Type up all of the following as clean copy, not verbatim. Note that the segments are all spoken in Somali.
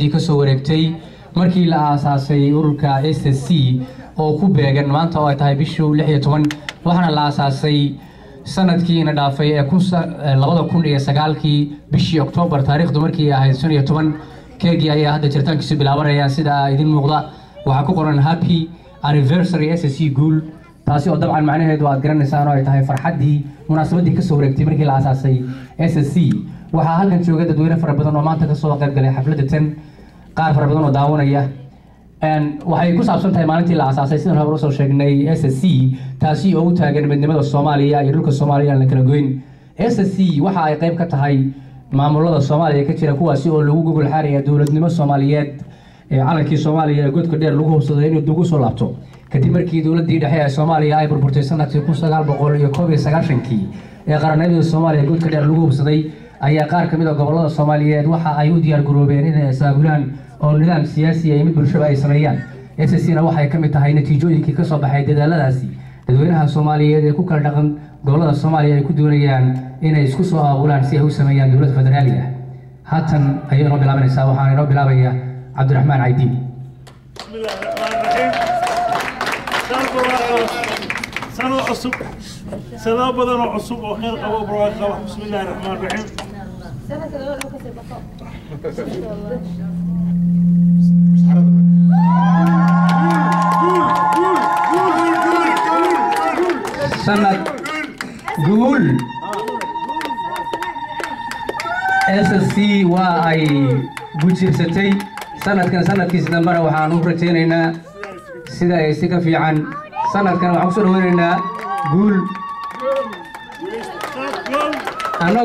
kasoo wareegtay markii la aasaasay ururka SSC oo ku beegan maanta oo ay tahay bishii 16 waxaana la aasaasay sanadkiina dhaafay ee 2009 bishii Oktoobar taariikhdu markii ay ahayd 15 keegii ayaa hadda jirtaankiisu bilaabanaya sida idin muuqda waxa ku qoran happy anniversary SSC guul taasi oo dabcan macnaheedu aad garanaysaan oo ay tahay farxadii munaasabadii kasoo wareegtay markii la aasaasay SSC waxaa halkan jooga dadweyne fara badan oo maanta ka soo qayb galay xafladda tan qaar fara badan oo daawanaya waxay ku saabsan tahay maalintii la aasaasay sidaan hore soo sheegnay SSC taasi oo u taagan midnimada Soomaaliya iyo dhulka Soomaaliya la kala goyn SSC waxa ay qayb ka tahay maamulada Soomaaliya ka jira kuwaasi oo lagu gogol xaaraya dawladnimo Soomaaliyeed calankii Soomaaliya godka dheer lagu hubsaday inuu dib u soo laabto kadib markii dawladii dhexe ee Soomaaliya ay burburtay sanadkii 1991 ee qaranimada Soomaaliya godka dheer lagu hubsaday ayaa qaar kamid ah gobolada Soomaaliyeed waxa ay u diyaar garoobeen inay saabulaan oo nidaam siyaasi ah mid bulshada ay sameeyaan SSC-na waxay kamid tahay natiijooyinkii ka soo baxay dadaaladaasi dadweynaha Soomaaliyeed ee ku kala dhaqan gobolada Soomaaliya ay ku doonayaan inay isku soo aabulaan si ay u sameeyaan dawladda federaaliga haatan ayay noo bilaabanaysaa waxaan inoo bilaabaya Cabdiraxmaan Caydiin سنة عصب سنة بدن عصب وخير قوة برواقة بسم الله الرحمن الرحيم سنة كذا سنة قول SSC وأي بوجي ستي سنة كيس دمبر وحانو رتينينا سيدا يسيكا في عن سنة كان وحوصل ويننا قول أنا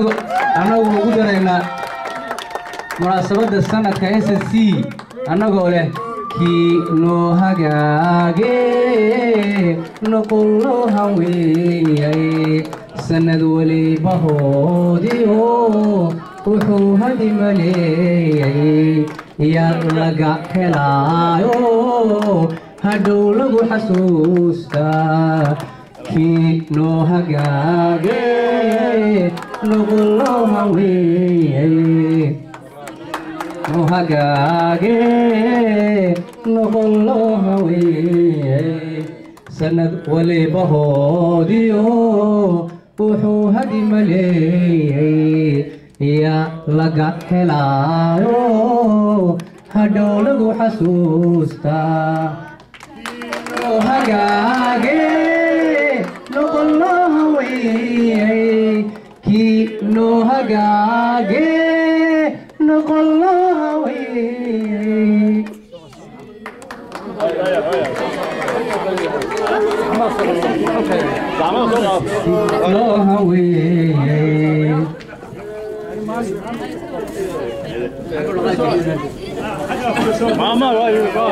وجود لنا مناسبة السنة كSSC أنا قوله كي نوهاجي نقول هوي سند ولي بهوديو وحوهدي ملي يا لقى هلايو هدو لغو حسوستا كي نوهاجي نقول هوي نوهاجي نقول هوي سند ولي بهوديو وحوهدي ملي يا لقى هلايو هدو لغو حسوستا نوهاجي نقول هوي كي نوهاجي نقول هوي Mama, why you go?